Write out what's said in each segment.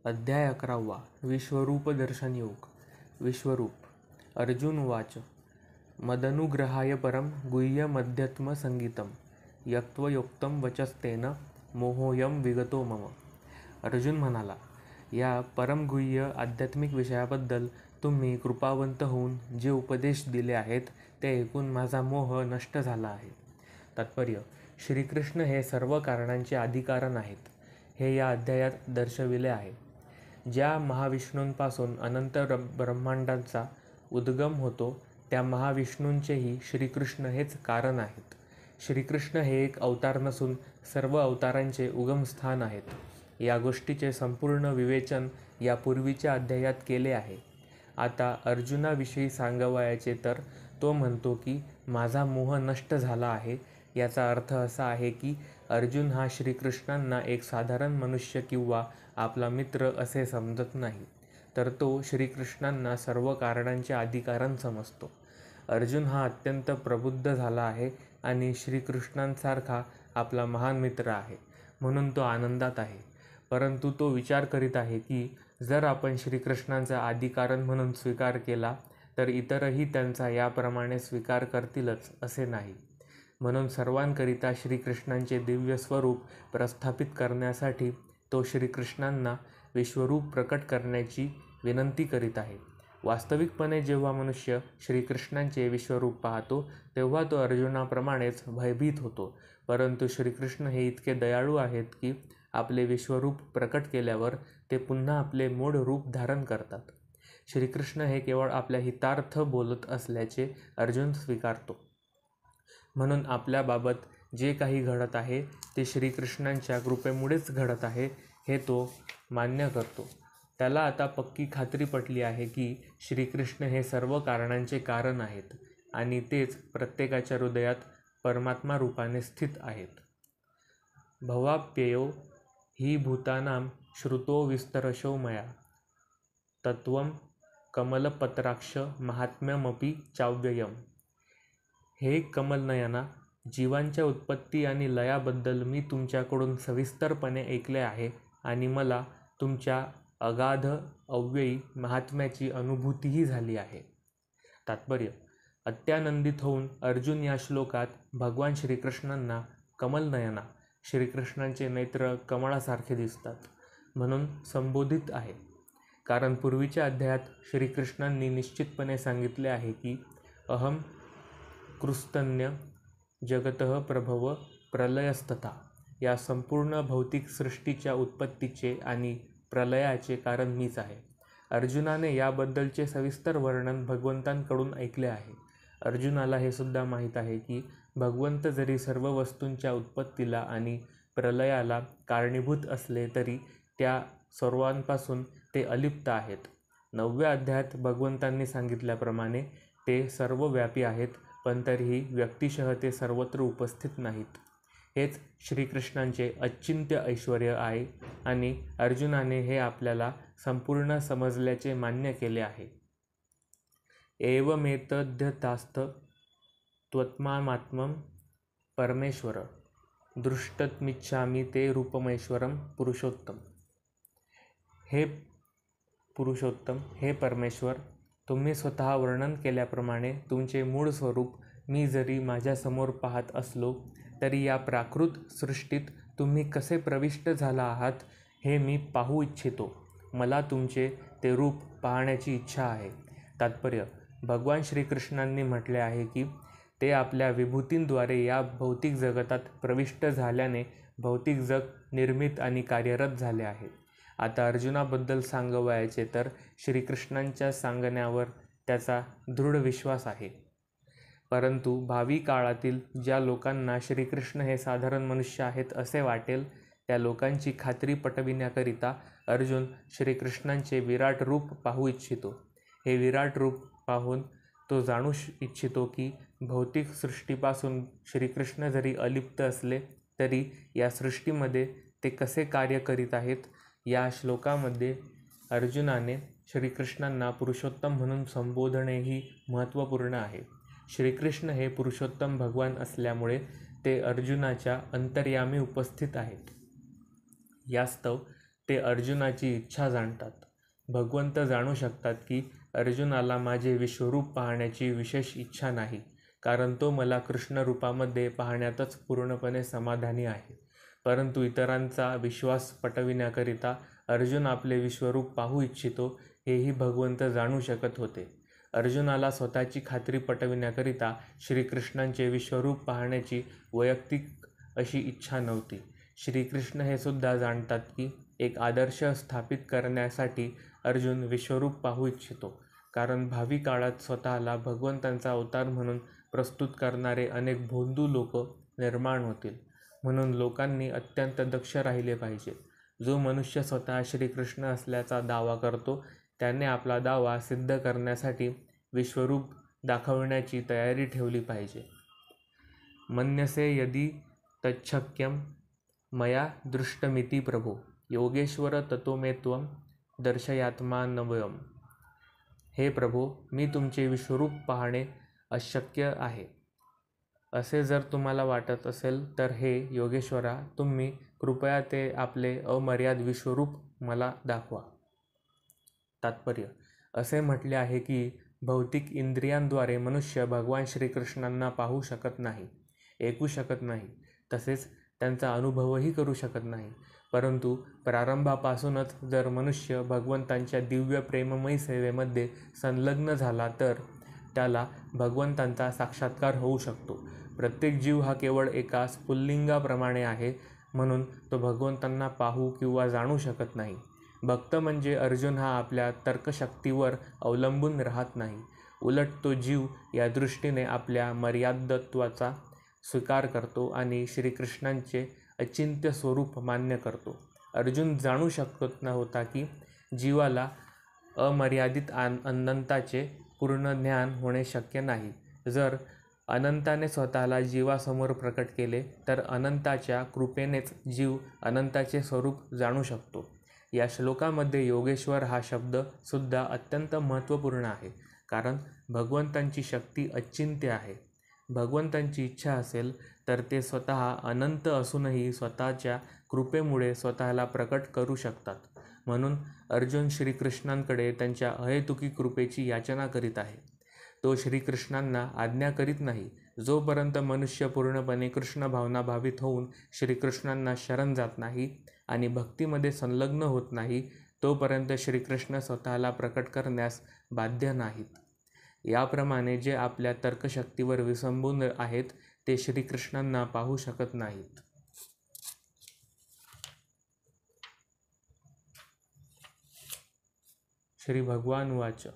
अध्याय 11 विश्वरूप दर्शन योग. विश्वरूप. अर्जुन उवाच. मदनुग्रहाय परम गुह्यमध्यात्म संगीतम यत्त्वयोक्तं वचस्तेन मोहोऽयं विगतो मम. अर्जुन म्हणाला, या परमगुह्य आध्यात्मिक विषयाबद्दल तुम्ही कृपावंत होऊन जे उपदेश दिले आहेत ते ऐकून माझा मोह नष्ट झाला आहे. तात्पर्य. श्रीकृष्ण हे सर्व कारणांचे आदिकारण आहेत हे या अध्यायात दर्शविले आहे. ज्या महाविष्णूंपासून अनंत ब्रह्मांडांचा उद्गम होतो त्या महाविष्णूंचेही श्रीकृष्ण हेच कारण आहेत. श्रीकृष्ण हे एक अवतार नसून सर्व अवतारांचे उगमस्थान आहेत. या गोष्टीचे संपूर्ण विवेचन यापूर्वीच्या अध्यायात केले आहे. आता अर्जुनाविषयी सांगावयाचे तर तो म्हणतो की माझा मोह नष्ट झाला आहे. याचा अर्थ असा आहे की अर्जुन हा श्रीकृष्णांना एक साधारण मनुष्य किंवा आपला मित्र असे समजत नाही, तर तो श्रीकृष्णांना सर्व कारणांचे आदिकारण समजतो. अर्जुन हा अत्यंत प्रबुद्ध झाला आहे आणि श्रीकृष्णांसारखा आपला महान मित्र आहे, म्हणून तो आनंदात आहे. परंतु तो विचार करीत आहे की जर आपण श्रीकृष्णांचा आदिकारण म्हणून स्वीकार केला तर इतरही त्यांचा याप्रमाणे स्वीकार करतीलच असे नाही. म्हणून सर्वांकरिता श्रीकृष्णांचे दिव्य स्वरूप प्रस्थापित करण्यासाठी तो श्रीकृष्णांना विश्वरूप प्रकट करण्याची विनंती करीत आहे. वास्तविकपणे जेव्हा मनुष्य श्रीकृष्णांचे विश्वरूप पाहतो तेव्हा तो अर्जुनाप्रमाणेच भयभीत होतो. परंतु श्रीकृष्ण हे इतके दयाळू आहेत की आपले विश्वरूप प्रकट केल्यावर ते पुन्हा आपले मूळ रूप धारण करतात. श्रीकृष्ण हे केवळ आपल्या हितार्थ बोलत असल्याचे अर्जुन स्वीकारतो. म्हणून आपल्याबाबत जे काही घडत आहे ते श्रीकृष्णांच्या कृपेमुळेच घडत आहे हे तो मान्य करतो. त्याला आता पक्की खात्री पटली आहे की श्रीकृष्ण हे सर्व कारणांचे कारण आहेत आणि तेच प्रत्येकाच्या हृदयात परमात्मा रूपाने स्थित आहेत. भवाप्ययो हि भूतानां श्रुतो विस्तरशो मया तत्त्वं कमलपत्राक्ष महात्म्यमपि चाव्ययम्. हे कमलनयना, जीवांच्या उत्पत्ती आणि लयाबद्दल मी तुमच्याकडून सविस्तरपणे ऐकले आहे आणि मला तुमच्या अगाध अव्ययी महात्म्याची अनुभूतीही झाली आहे. तात्पर्य. अत्यानंदित होऊन अर्जुन या श्लोकात भगवान श्रीकृष्णांना कमलनयना, श्रीकृष्णांचे नेत्र कमळासारखे दिसतात, म्हणून संबोधित आहे. कारण पूर्वीच्या अध्यायात श्रीकृष्णांनी निश्चितपणे सांगितले आहे की अहम कृस्तन्य जगतः प्रभव प्रलयस्तथा, या संपूर्ण भौतिक सृष्टीच्या उत्पत्तीचे आणि प्रलयाचे कारण मीच आहे. अर्जुनाने याबद्दलचे सविस्तर वर्णन भगवंतांकडून ऐकले आहे. अर्जुनाला हे सुद्धा माहीत आहे की भगवंत जरी सर्व वस्तूंच्या उत्पत्तीला आणि प्रलयाला कारणीभूत असले तरी त्या सर्वांपासून ते अलिप्त आहेत. 9व्या अध्यायात भगवंतांनी सांगितल्याप्रमाणे ते सर्वव्यापी आहेत, पण तरीही व्यक्तिशः ते सर्वत्र उपस्थित नाहीत. हेच श्रीकृष्णांचे अचिंत्य ऐश्वर्य आहे आणि अर्जुनाने हे आपल्याला संपूर्ण समजल्याचे मान्य केले आहे. एवमेतद्यथास्थ त्वत्मात्मं परमेश्वर दृष्टुमिच्छामि ते रूपमैश्वरं पुरुषोत्तम. हे पुरुषोत्तम, हे परमेश्वर, तुम्ही स्वतः वर्णन केल्याप्रमाणे तुमचे मूळ स्वरूप मी जरी माझ्यासमोर पाहत असलो तरी या प्राकृत सृष्टीत तुम्ही कसे प्रविष्ट झाला आहात हे मी पाहू इच्छितो. मला तुमचे ते रूप पाहण्याची इच्छा आहे. तात्पर्य. भगवान श्रीकृष्णांनी म्हटले आहे की ते आपल्या विभूतींद्वारे या भौतिक जगतात प्रविष्ट झाल्याने भौतिक जग निर्मित आणि कार्यरत झाले आहे. आता अर्जुनाबद्दल सांगावयाचे तर श्रीकृष्णांच्या सांगण्यावर त्याचा दृढ विश्वास आहे. परंतु भावी काळातील ज्या लोकांना श्रीकृष्ण हे साधारण मनुष्य आहेत असे वाटेल त्या लोकांची खात्री पटविण्याकरिता अर्जुन श्रीकृष्णांचे विराट रूप पाहू इच्छितो. हे विराट रूप पाहून तो जाणू इच्छितो की भौतिक सृष्टीपासून श्रीकृष्ण जरी अलिप्त असले तरी या सृष्टीमध्ये ते कसे कार्य करीत आहेत. या श्लोकामध्ये अर्जुनाने श्रीकृष्णांना पुरुषोत्तम म्हणून संबोधणेही महत्त्वपूर्ण आहे. श्रीकृष्ण हे पुरुषोत्तम भगवान असल्यामुळे ते अर्जुनाच्या अंतर्यामी उपस्थित आहेत. यास्तव ते अर्जुनाची इच्छा जाणतात. भगवंत जाणू शकतात की अर्जुनाला माझे विश्वरूप पाहण्याची विशेष इच्छा नाही, कारण तो मला कृष्ण रूपामध्ये पाहण्यातच पूर्णपणे समाधानी आहे. परंतु इतरांचा विश्वास पटविण्याकरिता अर्जुन आपले विश्वरूप पाहू इच्छितो हेही भगवंत जाणू शकत होते. अर्जुनाला स्वतःची खात्री पटविण्याकरिता श्रीकृष्णांचे विश्वरूप पाहण्याची वैयक्तिक अशी इच्छा नव्हती. श्रीकृष्ण हे सुद्धा जाणतात की एक आदर्श स्थापित करण्यासाठी अर्जुन विश्वरूप पाहू इच्छितो, कारण भावी काळात स्वतःला भगवंतांचा अवतार म्हणून प्रस्तुत करणारे अनेक भोंदू लोक निर्माण होतील. म्हणून लोकांनी अत्यंत दक्ष राहिले पाहिजे. जो मनुष्य स्वतः श्रीकृष्ण असल्याचा दावा करतो त्याने आपला दावा सिद्ध करण्यासाठी विश्वरूप दाखविण्याची तयारी ठेवली पाहिजे. मन्यसे यदि तच्छक्यं मया दृष्टमिति प्रभो योगेश्वर ततो मे त्वं दर्शयात्मानवयम्. हे प्रभो, मी तुमचे विश्वरूप पाहणे अशक्य आहे असे जर तुम्हाला वाटत असेल तर हे योगेश्वरा, तुम्ही कृपया ते आपले अमर्याद विश्वरूप मला दाखवा. तात्पर्य असे म्हटले आहे की भौतिक इंद्रियांद्वारे मनुष्य भगवान श्रीकृष्णांना पाहू शकत नाही, ऐकू शकत नाही, तसेच त्यांचा अनुभवही करू शकत नाही. परंतु प्रारंभापासूनच जर मनुष्य भगवंतांच्या दिव्य प्रेममयी सेवेमध्ये संलग्न झाला तर त्याला भगवंतांचा साक्षात्कार होऊ शकतो. प्रत्येक जीव हा केवळ एका स्फुल्लिंगाप्रमाणे आहे, म्हणून तो भगवंतांना पाहू किंवा जाणू शकत नाही. भक्त म्हणजे अर्जुन हा आपल्या तर्कशक्तीवर अवलंबून राहत नाही. उलट तो जीव या दृष्टीने आपल्या मर्यादत्वाचा स्वीकार करतो आणि श्रीकृष्णांचे अचिंत्य स्वरूप मान्य करतो. अर्जुन जाणू शकत नव्हता की जीवाला अमर्यादित अनंताचे पूर्ण ज्ञान होणे शक्य नाही. जर अनंताने स्वतःला जीवासमोर प्रकट केले तर अनंताच्या कृपेनेच जीव अनंताचे स्वरूप जाणू शकतो. या श्लोकामध्ये योगेश्वर हा शब्द सुद्धा अत्यंत महत्त्वपूर्ण आहे, कारण भगवंतांची शक्ती अचिंत्य आहे. भगवंतांची इच्छा असेल तर ते स्वतः अनंत असूनही स्वतःच्या कृपेमुळे स्वतःला प्रकट करू शकतात. म्हणून अर्जुन श्रीकृष्णांकडे त्यांच्या अहेतुकी कृपेची याचना करीत आहे. तो श्रीकृष्णांना आज्ञा करीत नाही. जोपर्यंत मनुष्य पूर्णपणे कृष्ण भावना भावित होऊन श्रीकृष्णांना शरण जात नाही आणि भक्तीमध्ये संलग्न होत नाही, तोपर्यंत श्रीकृष्ण स्वतःला प्रकट करण्यास बाध्य नाहीत. याप्रमाणे जे आपल्या तर्कशक्तीवर विसंबून आहेत ते श्रीकृष्णांना पाहू शकत नाहीत. श्री भगवान उवाच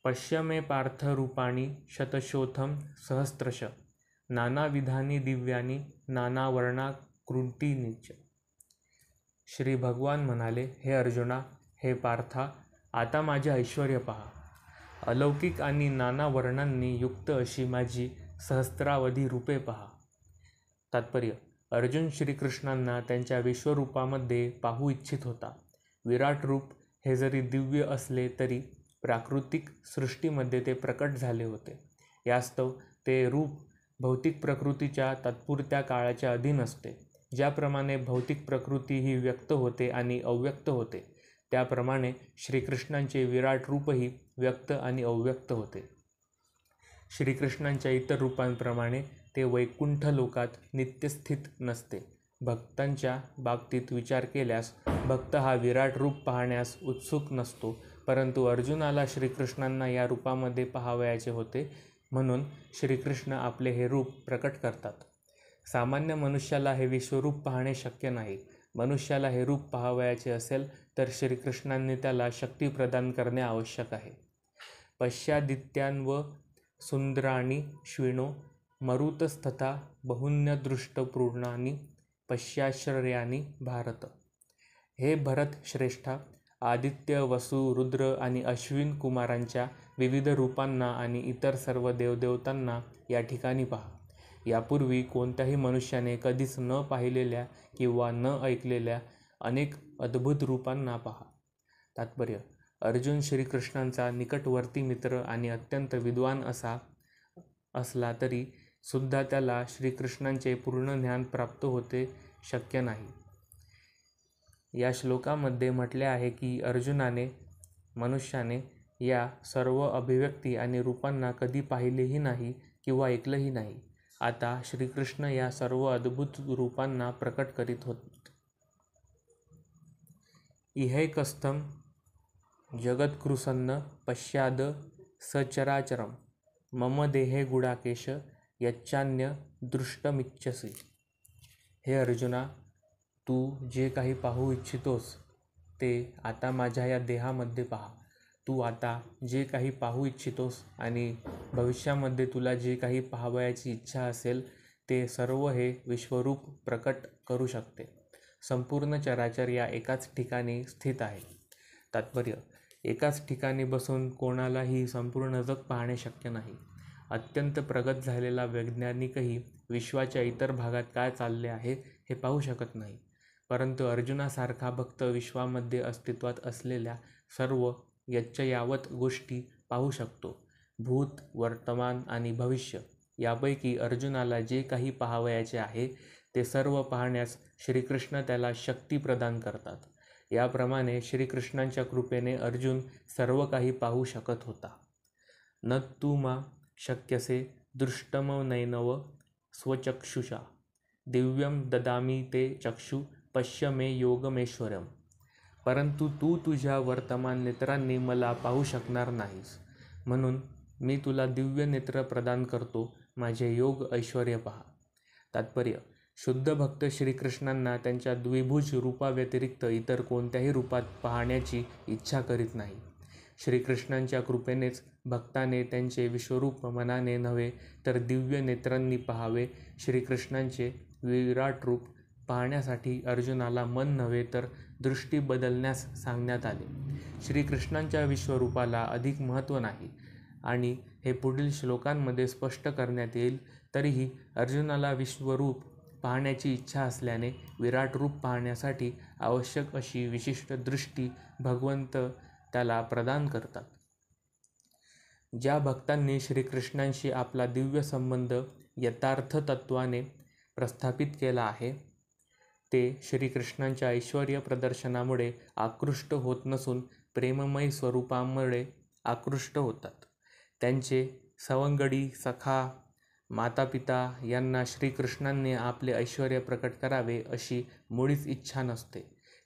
पश्य मे पार्थ रूपाणि शतशोथं सहस्रश नानाविधानि दिव्यानि नानावर्णाकृतीनि च. श्री भगवान म्हणाले, हे अर्जुना, हे पार्था, आता माझे ऐश्वर्य पहा. अलौकिक आणि नाना वर्णांनी युक्त अशी माझी सहस्रावधी रूपे पहा. तात्पर्य अर्जुन श्रीकृष्णांना त्यांच्या विश्वरूपामध्ये पाहू इच्छित होता. विराट रूप हे जरी दिव्य असले तरी प्राकृतिक सृष्टीमध्ये ते प्रकट झाले होते. यास्तव ते रूप भौतिक प्रकृतीच्या तात्पुरत्या काळाच्या अधीन असते. ज्याप्रमाणे भौतिक प्रकृती ही व्यक्त होते आणि अव्यक्त होते, त्याप्रमाणे श्रीकृष्णांचे विराट रूपही व्यक्त आणि अव्यक्त होते. श्रीकृष्णांच्या इतर रूपांप्रमाणे ते वैकुंठ लोकात नित्यस्थित नसते. भक्तांच्या बाबतीत विचार केल्यास भक्त हा विराट रूप पाहण्यास उत्सुक नसतो, परंतु अर्जुनाला श्रीकृष्णांना या रूपामध्ये पाहावयाचे होते, म्हणून श्रीकृष्ण आपले हे रूप प्रकट करतात. सामान्य मनुष्याला हे विश्वरूप पाहणे शक्य नाही. मनुष्याला हे रूप पाहावयाचे असेल तर श्रीकृष्णांनी त्याला शक्ती प्रदान करणे आवश्यक आहे. पश्यादित्यान्व सुंदराणि श्विनो मरुतस्तथा बहुन्यदृष्टपूर्णानि पश्याश्चर्यानि भारत. हे भरत श्रेष्ठा, आदित्य, वसु, रुद्र आणि अश्विन कुमारांच्या विविध रूपांना आणि इतर सर्व देवदेवतांना या ठिकाणी पहा. यापूर्वी कोणत्याही मनुष्याने कधीच न पाहिलेल्या किंवा न ऐकलेल्या अनेक अद्भुत रूपांना पहा. तात्पर्य अर्जुन श्रीकृष्णांचा निकटवर्ती मित्र आणि अत्यंत विद्वान असला तरी सुद्धा त्याला श्रीकृष्णांचे पूर्ण ज्ञान प्राप्त होते शक्य नाही. या श्लोकामध्ये म्हटले आहे की मनुष्याने या सर्व अभिव्यक्ती आणि रूपांना कधी पाहिलेही नाही किंवा ऐकलंही नाही. आता श्रीकृष्ण या सर्व अद्भुत रूपांना प्रकट करीत होते. इहैकस्थं जगत्कृत्स्नं पश्याद सचराचरं मम देहे गुडाकेश यच्चान्य दृष्टमिच्छसि. हे अर्जुना, तू जे काही पाहू इच्छितोस ते आता माझ्या या देहामध्ये पहा. तू आता जे काही पाहू इच्छितोस आणि भविष्यामध्ये तुला जे काही पाहावयाची इच्छा असेल ते सर्व हे विश्वरूप प्रकट करू शकते. संपूर्ण चराचर या एकाच ठिकाणी स्थित आहे. तात्पर्य: एकाच ठिकाणी बसून कोणालाही संपूर्ण जग पाहणे शक्य नाही. अत्यंत प्रगत झालेला वैज्ञानिकही विश्वाच्या इतर भागात काय चालले आहे हे पाहू शकत नाही. परंतु अर्जुनासारखा भक्त विश्वामध्ये अस्तित्वात असलेल्या सर्व यच्चयावत गोष्टी पाहू शकतो. भूत, वर्तमान आणि भविष्य यापैकी अर्जुनाला जे काही पाहावयाचे आहे ते सर्व पाहण्यास श्रीकृष्ण त्याला शक्ती प्रदान करतात. याप्रमाणे श्रीकृष्णांच्या कृपेने अर्जुन सर्व काही पाहू शकत होता. न तू मा शक्यसे दृष्टमनैनव स्वचक्षुषा दिव्यं ददामि ते चक्षु पश्य मे योगमेश्वरम्. परंतु तू तुझ्या वर्तमान नेत्रांनी मला पाहू शकणार नाहीस, म्हणून मी तुला दिव्य नेत्र प्रदान करतो. माझे योग ऐश्वर्य पहा. तात्पर्य: शुद्ध भक्त श्रीकृष्णांना त्यांच्या द्विभुज रूपाव्यतिरिक्त इतर कोणत्याही रूपात पाहण्याची इच्छा करीत नाही. श्रीकृष्णांच्या कृपेनेच भक्ताने त्यांचे विश्वरूप मनाने नव्हे तर दिव्य नेत्रांनी पाहावे. श्रीकृष्णांचे विराट रूप पाहण्यासाठी अर्जुनाला मन नव्हे तर दृष्टी बदलण्यास सांगण्यात आले. श्रीकृष्णांच्या विश्वरूपाला अधिक महत्त्व नाही आणि हे पुढील श्लोकांमध्ये स्पष्ट करण्यात येईल. तरीही अर्जुनाला विश्वरूप पाहण्याची इच्छा असल्याने विराट रूप पाहण्यासाठी आवश्यक अशी विशिष्ट दृष्टी भगवंत त्याला प्रदान करतात. ज्या भक्तांनी श्रीकृष्णांशी आपला दिव्य संबंध यथार्थ तत्त्वाने प्रस्थापित केला आहे ते श्रीकृष्णांच्या ऐश्वर्य प्रदर्शनामुळे आकृष्ट होत नसून प्रेममय स्वरूपामुळे आकृष्ट होतात. त्यांचे सवंगडी, सखा, मातापिता यांना श्रीकृष्णांनी आपले ऐश्वर्य प्रकट करावे अशी मुळीच इच्छा नसते.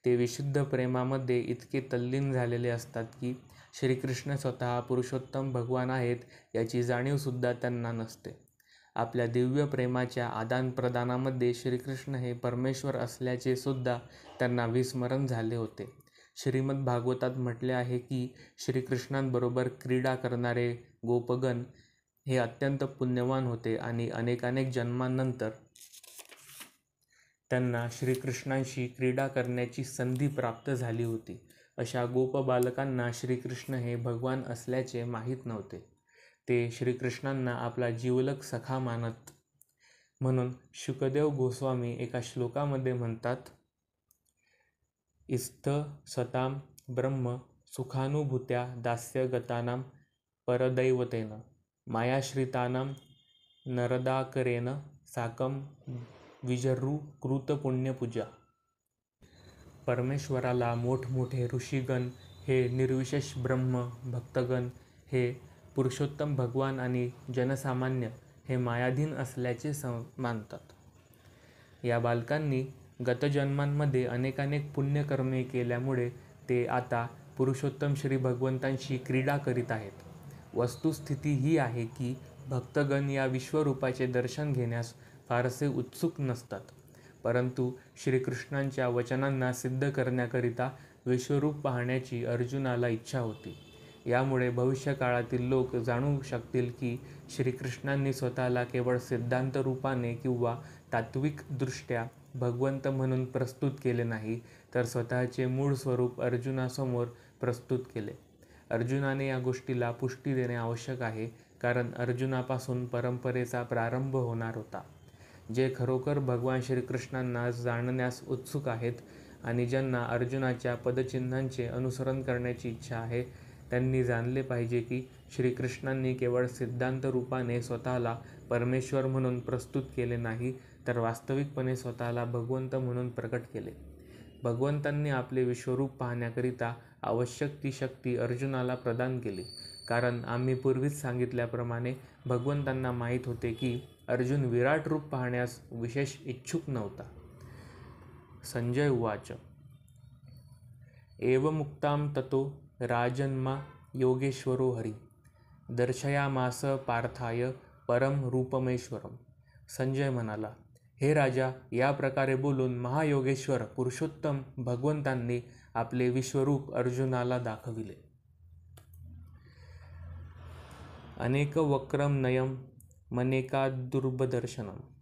ते विशुद्ध प्रेमामध्ये इतके तल्लीन झालेले असतात की श्रीकृष्ण स्वतः पुरुषोत्तम भगवान आहेत याची जाणीवसुद्धा त्यांना नसते. आपल्या दिव्य प्रेमाच्या आदानप्रदानामध्ये श्रीकृष्ण हे परमेश्वर असल्याचे सुद्धा त्यांना विस्मरण झाले होते. श्रीमद भागवतात म्हटले आहे की श्रीकृष्णांबरोबर क्रीडा करणारे गोपगण हे अत्यंत पुण्यवान होते आणि अनेकानेक जन्मांनंतर त्यांना श्रीकृष्णांशी क्रीडा करण्याची संधी प्राप्त झाली होती. अशा गोपबालकांना श्रीकृष्ण हे भगवान असल्याचे माहीत नव्हते. ते श्रीकृष्णांना आपला जिवलग सखा मानत. म्हणून शुकदेव गोस्वामी एका श्लोकामध्ये म्हणतात, इत्थ सतां ब्रह्म सुखानुभूत्या दास्यगतानां परदैवतेन मायाश्रितानां नरदाकरेण साकं विजर्रू कृतपुण्यपूजा. परमेश्वराला मोठमोठे ऋषीगण, हे निर्विशेष ब्रह्म, भक्तगण हे पुरुषोत्तम भगवान आणि जनसामान्य हे मायाधीन असल्याचे मानतात. या बालकांनी गतजन्मांमध्ये अनेकानेक पुण्यकर्मे केल्यामुळे ते आता पुरुषोत्तम श्री भगवंतांशी क्रीडा करीत आहेत. वस्तुस्थिती ही आहे की भक्तगण या विश्वरूपाचे दर्शन घेण्यास फारसे उत्सुक नसतात, परंतु श्रीकृष्णांच्या वचनांना सिद्ध करण्याकरिता विश्वरूप पाहण्याची अर्जुनाला इच्छा होती. यामुळे भविष्यकाळातील लोक जाणू शकतील की श्रीकृष्णांनी स्वतःला केवळ सिद्धांत रूपाने किंवा तात्विकदृष्ट्या भगवंत म्हणून प्रस्तुत केले नाही, तर स्वतःचे मूळ स्वरूप अर्जुनासमोर प्रस्तुत केले. अर्जुनाने या गोष्टीला पुष्टी देणे आवश्यक आहे, कारण अर्जुनापासून परंपरेचा प्रारंभ होणार होता. जे खरोखर भगवान श्रीकृष्णांना जाणण्यास उत्सुक आहेत आणि ज्यांना अर्जुनाच्या पदचिन्हांचे अनुसरण करण्याची इच्छा आहे, त्यांनी जाणले पाहिजे की श्रीकृष्णांनी केवळ सिद्धांत रूपाने स्वतःला परमेश्वर म्हणून प्रस्तुत केले नाही, तर वास्तविकपणे स्वतःला भगवंत म्हणून प्रकट केले. भगवंतांनी आपले विश्वरूप पाहण्याकरिता आवश्यक ती शक्ती अर्जुनाला प्रदान केली, कारण आम्ही पूर्वीच सांगितल्याप्रमाणे भगवंतांना माहीत होते की अर्जुन विराट रूप पाहण्यास विशेष इच्छुक नव्हता. संजय उवाच. एवमुक्तां ततो राजन्मा योगेश्वरो हरी दर्शयामास पार्थाय परम रूपमेश्वरम. संजय म्हणाला, हे राजा, या प्रकारे बोलून महायोगेश्वर पुरुषोत्तम भगवंतांनी आपले विश्वरूप अर्जुनाला दाखविले. अनेक वक्रम नयम मनेका दुर्बदर्शनम.